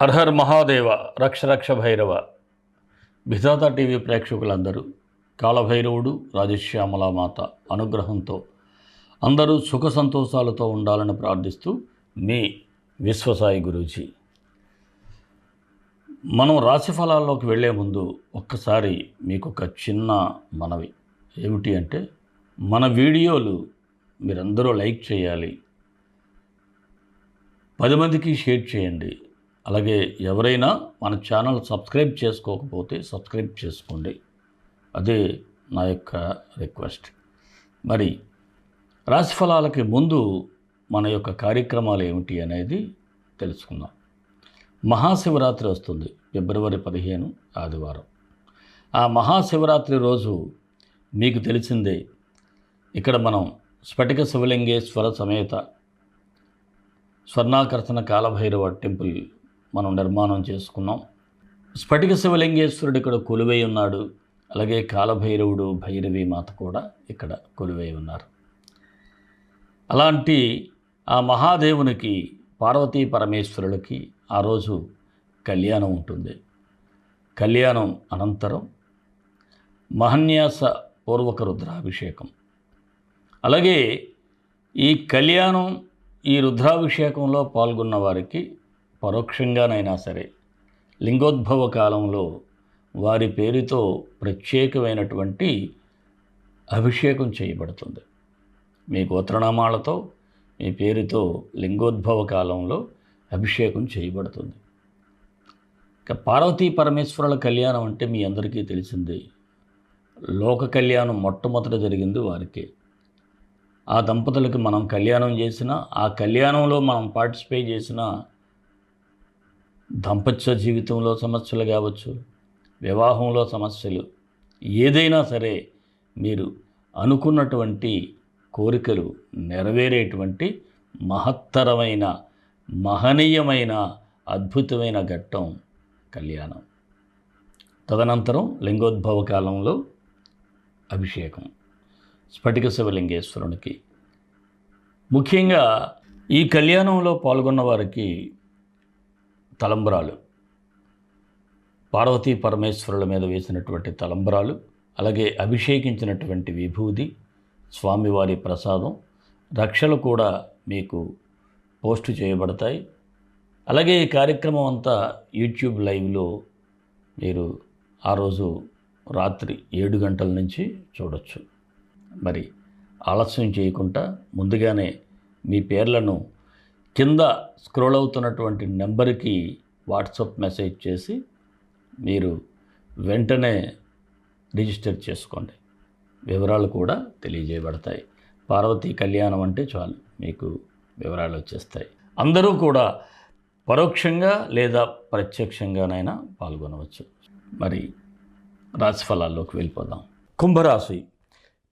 హర్హర్ మహాదేవ రక్ష రక్ష భైరవ విధాత టీవీ ప్రేక్షకులందరూ కాలభైరవుడు రాజశ్యామల మాత అనుగ్రహంతో అందరూ సుఖ సంతోషాలతో ఉండాలని ప్రార్థిస్తూ మీ విశ్వసాయి గురూజీ. మనం రాశి ఫలాల్లోకి వెళ్ళే ముందు ఒక్కసారి మీకు ఒక చిన్న మనవి ఏమిటి అంటే, మన వీడియోలు మీరందరూ లైక్ చేయాలి, 10 మందికి షేర్ చేయండి. అలాగే ఎవరైనా మన ఛానల్ సబ్స్క్రైబ్ చేసుకోకపోతే సబ్స్క్రైబ్ చేసుకోండి. అదే నా యొక్క రిక్వెస్ట్. మరి రాశి ఫలాలకి ముందు మన యొక్క కార్యక్రమాలు ఏమిటి అనేది తెలుసుకుందాం. మహాశివరాత్రి వస్తుంది, ఫిబ్రవరి 15 ఆదివారం. ఆ మహాశివరాత్రి రోజు మీకు తెలిసిందే, ఇక్కడ మనం స్ఫటిక శివలింగేశ్వర సమేత స్వర్ణాకర్షణ కాలభైరవ టెంపుల్ మనం నిర్మాణం చేసుకున్నాం. స్ఫటిక శివలింగేశ్వరుడు ఇక్కడ కొలువై ఉన్నాడు. అలాగే కాలభైరవుడు భైరవి మాత కూడా ఇక్కడ కొలువై ఉన్నారు. అలాంటి ఆ మహాదేవునికి పార్వతీ పరమేశ్వరులకి ఆ రోజు కళ్యాణం ఉంటుంది. కళ్యాణం అనంతరం మహన్యాస పూర్వక రుద్రాభిషేకం. అలాగే ఈ కళ్యాణం, ఈ రుద్రాభిషేకంలో పాల్గొన్న వారికి పరోక్షంగానైనా సరే లింగోద్భవ కాలంలో వారి పేరుతో ప్రత్యేకమైనటువంటి అభిషేకం చేయబడుతుంది. మీ గోత్రనామాలతో మీ పేరుతో లింగోద్భవ కాలంలో అభిషేకం చేయబడుతుంది. ఇక పార్వతీ పరమేశ్వరుల కళ్యాణం అంటే మీ అందరికీ తెలిసిందే. లోక కళ్యాణం మొట్టమొదట జరిగింది వారికే. ఆ దంపతులకి మనం కళ్యాణం చేసినా, ఆ కళ్యాణంలో మనం పార్టిసిపేట్ చేసిన దాంపత్య జీవితంలో సమస్యలు కావచ్చు, వివాహంలో సమస్యలు ఏదైనా సరే, మీరు అనుకున్నటువంటి కోరికలు నెరవేరేటువంటి మహత్తరమైన, మహనీయమైన, అద్భుతమైన ఘట్టం కళ్యాణం. తదనంతరం లింగోద్భవ కాలంలో అభిషేకం స్ఫటిక శివలింగేశ్వరునికి. ముఖ్యంగా ఈ కళ్యాణంలో పాల్గొన్న వారికి తలంబ్రాలు, పార్వతీ పరమేశ్వరుల మీద వేసినటువంటి తలంబ్రాలు, అలాగే అభిషేకించినటువంటి విభూది, స్వామివారి ప్రసాదం, రక్షలు కూడా మీకు పోస్టు చేయబడతాయి. అలాగే ఈ కార్యక్రమం అంతా యూట్యూబ్ లైవ్లో మీరు ఆ రోజు రాత్రి 7 గంటల నుంచి చూడొచ్చు. మరి ఆలస్యం చేయకుండా ముందుగానే మీ పేర్లను కింద స్క్రోల్ అవుతున్నటువంటి నెంబర్కి వాట్సాప్ మెసేజ్ చేసి మీరు వెంటనే రిజిస్టర్ చేసుకోండి. వివరాలు కూడా తెలియజేయబడతాయి. పార్వతీ కళ్యాణం అంటే చాలు మీకు వివరాలు వచ్చేస్తాయి. అందరూ కూడా పరోక్షంగా లేదా ప్రత్యక్షంగానైనా పాల్గొనవచ్చు. మరి రాశి ఫలాల్లోకి వెళ్ళిపోదాం. కుంభరాశి,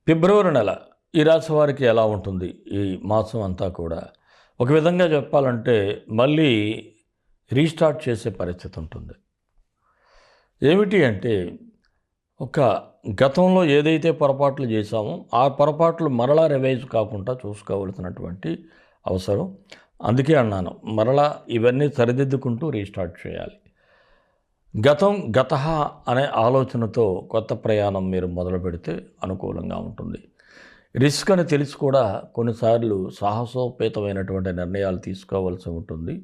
ఫిబ్రవరి నెల ఈ రాశి వారికి ఎలా ఉంటుంది? ఈ మాసం అంతా కూడా ఒక విధంగా చెప్పాలంటే మళ్ళీ రీస్టార్ట్ చేసే పరిస్థితి ఉంటుంది. ఏమిటి అంటే, ఒక గతంలో ఏదైతే పొరపాట్లు చేశామో ఆ పొరపాట్లు మరలా రివైజ్ కాకుండా చూసుకోవలసినటువంటి అవసరం. అందుకే అన్నాను, మరలా ఇవన్నీ సరిదిద్దుకుంటూ రీస్టార్ట్ చేయాలి. గతః అనే ఆలోచనతో కొత్త ప్రయాణం మీరు మొదలు పెడితే అనుకూలంగా ఉంటుంది. రిస్క్ అని తెలిసి కూడా కొన్నిసార్లు సాహసోపేతమైనటువంటి నిర్ణయాలు తీసుకోవాల్సి ఉంటుంది.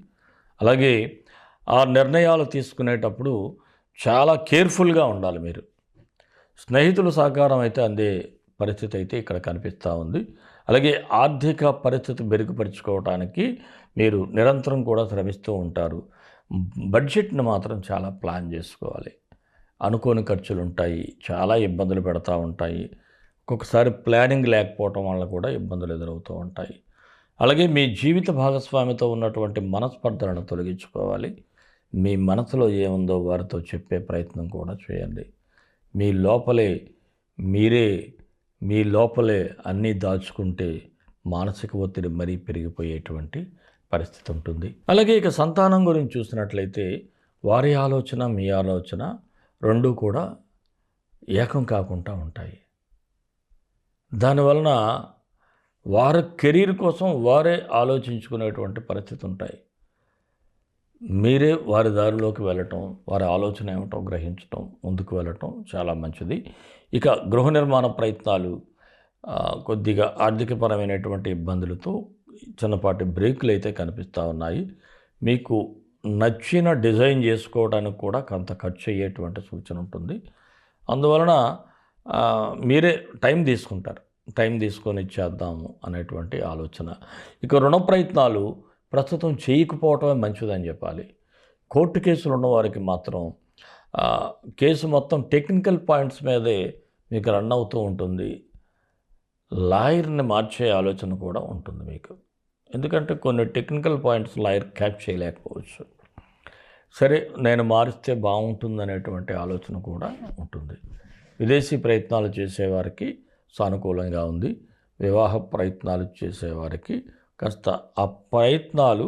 అలాగే ఆ నిర్ణయాలు తీసుకునేటప్పుడు చాలా కేర్ఫుల్గా ఉండాలి మీరు. స్నేహితుల సహకారం అయితే అందే పరిస్థితి అయితే ఇక్కడ కనిపిస్తూ ఉంది. అలాగే ఆర్థిక పరిస్థితి మెరుగుపరుచుకోవడానికి మీరు నిరంతరం కూడా శ్రమిస్తూ ఉంటారు. బడ్జెట్ను మాత్రం చాలా ప్లాన్ చేసుకోవాలి. అనుకోని ఖర్చులు ఉంటాయి, చాలా ఇబ్బందులు పెడతా ఉంటాయి. ఒక్కొక్కసారి ప్లానింగ్ లేకపోవటం వల్ల కూడా ఇబ్బందులు ఎదురవుతూ ఉంటాయి. అలాగే మీ జీవిత భాగస్వామితో ఉన్నటువంటి మనస్పర్ధలను తొలగించుకోవాలి. మీ మనసులో ఏముందో వారితో చెప్పే ప్రయత్నం కూడా చేయండి. మీ లోపలే అన్నీ దాచుకుంటే మానసిక ఒత్తిడి మరీ పెరిగిపోయేటువంటి పరిస్థితి ఉంటుంది. అలాగే ఇక సంతానం గురించి చూసినట్లయితే వారి ఆలోచన, మీ ఆలోచన రెండూ కూడా ఏకం కాకుండా ఉంటాయి. దానివలన వారి కెరీర్ కోసం వారే ఆలోచించుకునేటువంటి పరిస్థితి ఉంటాయి. మీరే వారి దారిలోకి వెళ్ళటం, వారి ఆలోచన ఏమిటో గ్రహించటం, ముందుకు వెళ్ళటం చాలా మంచిది. ఇక గృహ నిర్మాణ ప్రయత్నాలు కొద్దిగా ఆర్థికపరమైనటువంటి ఇబ్బందులతో చిన్నపాటి బ్రేకులు అయితే కనిపిస్తూ ఉన్నాయి. మీకు నచ్చిన డిజైన్ చేసుకోవడానికి కూడా కొంత ఖర్చు అయ్యేటువంటి సూచన ఉంటుంది. అందువలన మీరే టైం తీసుకుంటారు. టైం తీసుకొని ఇచ్చేద్దాము అనేటువంటి ఆలోచన. ఇక రుణ ప్రయత్నాలు ప్రస్తుతం చేయకపోవటమే మంచిదని చెప్పాలి. కోర్టు కేసులు ఉన్నవారికి మాత్రం కేసు మొత్తం టెక్నికల్ పాయింట్స్ మీదే మీకు రన్ అవుతూ ఉంటుంది. లాయర్ని మార్చే ఆలోచన కూడా ఉంటుంది మీకు. ఎందుకంటే కొన్ని టెక్నికల్ పాయింట్స్ లాయర్ క్యాచ్ చేయలేకపోవచ్చు. సరే, నేను మారిస్తే బాగుంటుందనేటువంటి ఆలోచన కూడా ఉంటుంది. విదేశీ ప్రయత్నాలు చేసేవారికి సానుకూలంగా ఉంది. వివాహ ప్రయత్నాలు చేసేవారికి కాస్త ఆ ప్రయత్నాలు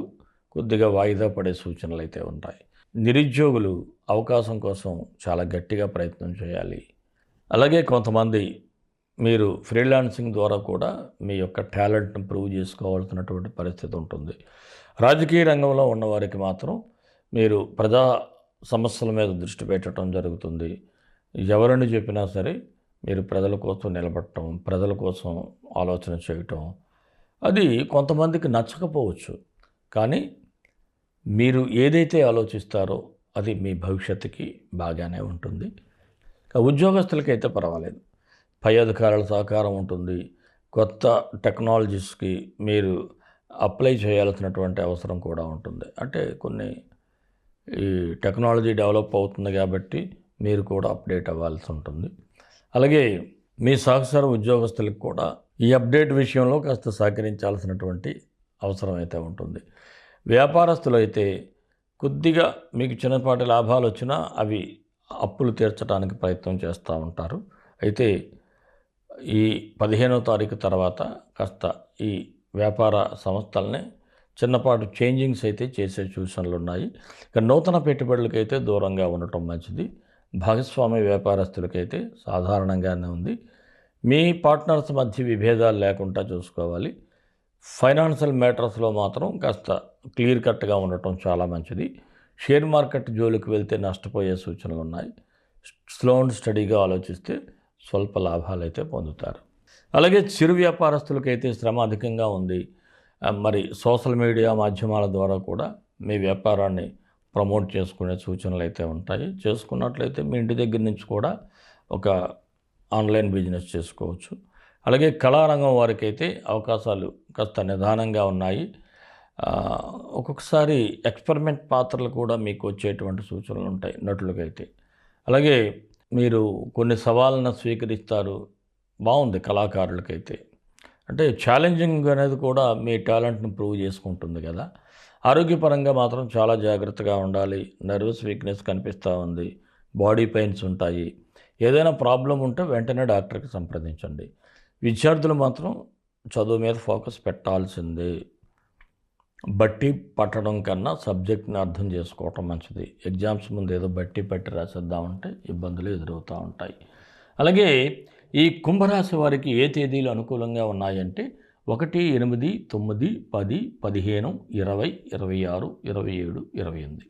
కొద్దిగా వాయిదా పడే సూచనలు అయితే ఉంటాయి. నిరుద్యోగులు అవకాశం కోసం చాలా గట్టిగా ప్రయత్నం చేయాలి. అలాగే కొంతమంది మీరు ఫ్రీలాన్సింగ్ ద్వారా కూడా మీ యొక్క టాలెంట్ని ప్రూవ్ చేసుకోవాల్సినటువంటి పరిస్థితి ఉంటుంది. రాజకీయ రంగంలో ఉన్నవారికి మాత్రం మీరు ప్రజా సమస్యల మీద దృష్టి పెట్టడం జరుగుతుంది. ఎవరిని చెప్పినా సరే మీరు ప్రజల కోసం నిలబడటం, ప్రజల కోసం ఆలోచన చేయటం, అది కొంతమందికి నచ్చకపోవచ్చు. కానీ మీరు ఏదైతే ఆలోచిస్తారో అది మీ భవిష్యత్తుకి బాగానే ఉంటుంది. ఉద్యోగస్తులకైతే పర్వాలేదు, పై అధికారుల సహకారం ఉంటుంది. కొత్త టెక్నాలజీస్కి మీరు అప్లై చేయాల్సినటువంటి అవసరం కూడా ఉంటుంది. అంటే కొన్ని ఈ టెక్నాలజీ డెవలప్ అవుతుంది కాబట్టి మీరు కూడా అప్డేట్ అవ్వాల్సి ఉంటుంది. అలాగే మీ సహచర ఉద్యోగస్తులకు కూడా ఈ అప్డేట్ విషయంలో కాస్త సహకరించాల్సినటువంటి అవసరం అయితే ఉంటుంది. వ్యాపారస్తులు అయితే కొద్దిగా మీకు చిన్నపాటి లాభాలు వచ్చినా అవి అప్పులు తీర్చడానికి ప్రయత్నం చేస్తూ ఉంటారు. అయితే ఈ 15వ తారీఖు తర్వాత కాస్త ఈ వ్యాపార సంస్థలనే చిన్నపాటు చేంజింగ్స్ అయితే చేసే సూచనలు ఉన్నాయి. ఇక నూతన పెట్టుబడులకైతే దూరంగా ఉండటం మంచిది. భాగస్వామ్య వ్యాపారస్తులకైతే సాధారణంగానే ఉంది. మీ పార్ట్నర్స్ మధ్య విభేదాలు లేకుండా చూసుకోవాలి. ఫైనాన్షియల్ మ్యాటర్స్లో మాత్రం కాస్త క్లియర్ కట్గా ఉండటం చాలా మంచిది. షేర్ మార్కెట్ జోలికి వెళ్తే నష్టపోయే సూచనలు ఉన్నాయి. స్లో అండ్ స్టడీగా ఆలోచిస్తే స్వల్ప లాభాలు అయితే పొందుతారు. అలాగే చిరు వ్యాపారస్తులకైతే శ్రమ అధికంగా ఉంది. మరి సోషల్ మీడియా మాధ్యమాల ద్వారా కూడా మీ వ్యాపారాన్ని ప్రమోట్ చేసుకునే సూచనలు అయితే ఉంటాయి. చేసుకున్నట్లయితే మీ ఇంటి దగ్గర నుంచి కూడా ఒక ఆన్లైన్ బిజినెస్ చేసుకోవచ్చు. అలాగే కళారంగం వారికి అయితే అవకాశాలు కాస్త నిదానంగా ఉన్నాయి. ఒక్కొక్కసారి ఎక్స్పెరిమెంట్ పాత్రలు కూడా మీకు వచ్చేటువంటి సూచనలు ఉంటాయి నటులకైతే. అలాగే మీరు కొన్ని సవాళ్ళను స్వీకరిస్తారు. బాగుంది కళాకారులకైతే. అంటే ఛాలెంజింగ్ అనేది కూడా మీ టాలెంట్ని ప్రూవ్ చేసుకుంటుంది కదా. ఆరోగ్యపరంగా మాత్రం చాలా జాగ్రత్తగా ఉండాలి. నర్వస్ వీక్నెస్ కనిపిస్తూ ఉంది. బాడీ పెయిన్స్ ఉంటాయి. ఏదైనా ప్రాబ్లం ఉంటే వెంటనే డాక్టర్కి సంప్రదించండి. విద్యార్థులు మాత్రం చదువు మీద ఫోకస్ పెట్టాల్సిందే. బట్టి పట్టడం కన్నా సబ్జెక్ట్ని అర్థం చేసుకోవటం మంచిది. ఎగ్జామ్స్ ముందు ఏదో బట్టి పట్టి రాసేద్దామంటే ఇబ్బందులు ఎదురవుతూ ఉంటాయి. అలాగే ఈ కుంభరాశి వారికి ఏ తేదీలు అనుకూలంగా ఉన్నాయంటే 1, 8, 9, 10, 15, 20, 26, 27, 28.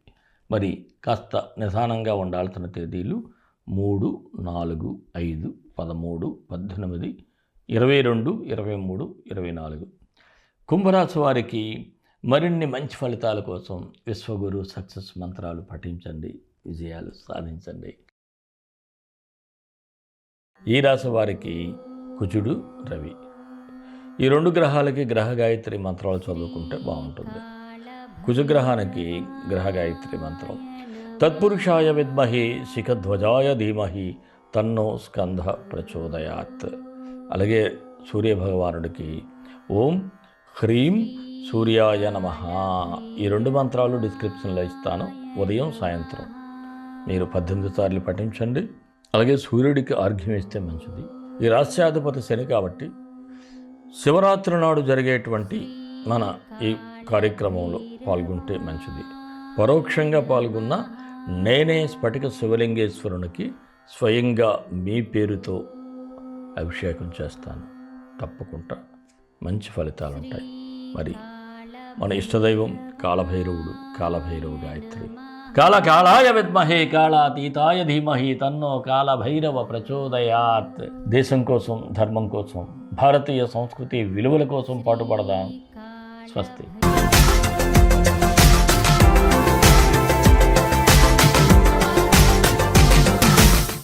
మరి కాస్త నిదానంగా ఉండాల్సిన తేదీలు 3, 4, 5, 13, 18, 22, 23, 24. కుంభరాశి వారికి మరిన్ని మంచి ఫలితాల కోసం విశ్వగురు సక్సెస్ మంత్రాలు పఠించండి, విజయాలు సాధించండి. ఈ రాశి వారికి కుజుడు, రవి ఈ 2 గ్రహాలకి గ్రహ గాయత్రి మంత్రాలు చదువుకుంటే బాగుంటుంది. కుజగ్రహానికి గ్రహ గాయత్రి మంత్రం తత్పురుషాయ విద్మహి శిఖధ్వజాయ ధీమహి తన్నో స్కంధ ప్రచోదయాత్. అలాగే సూర్యభగవానుడికి ఓం హ్రీం సూర్యాయ నమః. ఈ 2 మంత్రాలు డిస్క్రిప్షన్లో ఇస్తాను. ఉదయం సాయంత్రం మీరు 18 సార్లు పఠించండి. అలాగే సూర్యుడికి ఆర్ఘ్యం ఇస్తే మంచిది. ఈ రాష్ట్రాధిపతి శని కాబట్టి శివరాత్రి నాడు జరిగేటువంటి మన ఈ కార్యక్రమంలో పాల్గొంటే మంచిది. పరోక్షంగా పాల్గొన్న నేనే స్ఫటిక శివలింగేశ్వరునికి స్వయంగా మీ పేరుతో అభిషేకం చేస్తాను. తప్పకుండా మంచి ఫలితాలు ఉంటాయి. మరి మన ఇష్టదైవం కాలభైరవుడు, కాలభైరవ గాయత్రి. కాళాయ విద్మహే కాళాతీతాయ ధీమహి తన్నో కాలభైరవ ప్రచోదయాత్. దేశం కోసం, ధర్మం కోసం, భారతీయ సంస్కృతి విలువల కోసం పాటుపడదాం. స్వస్తి.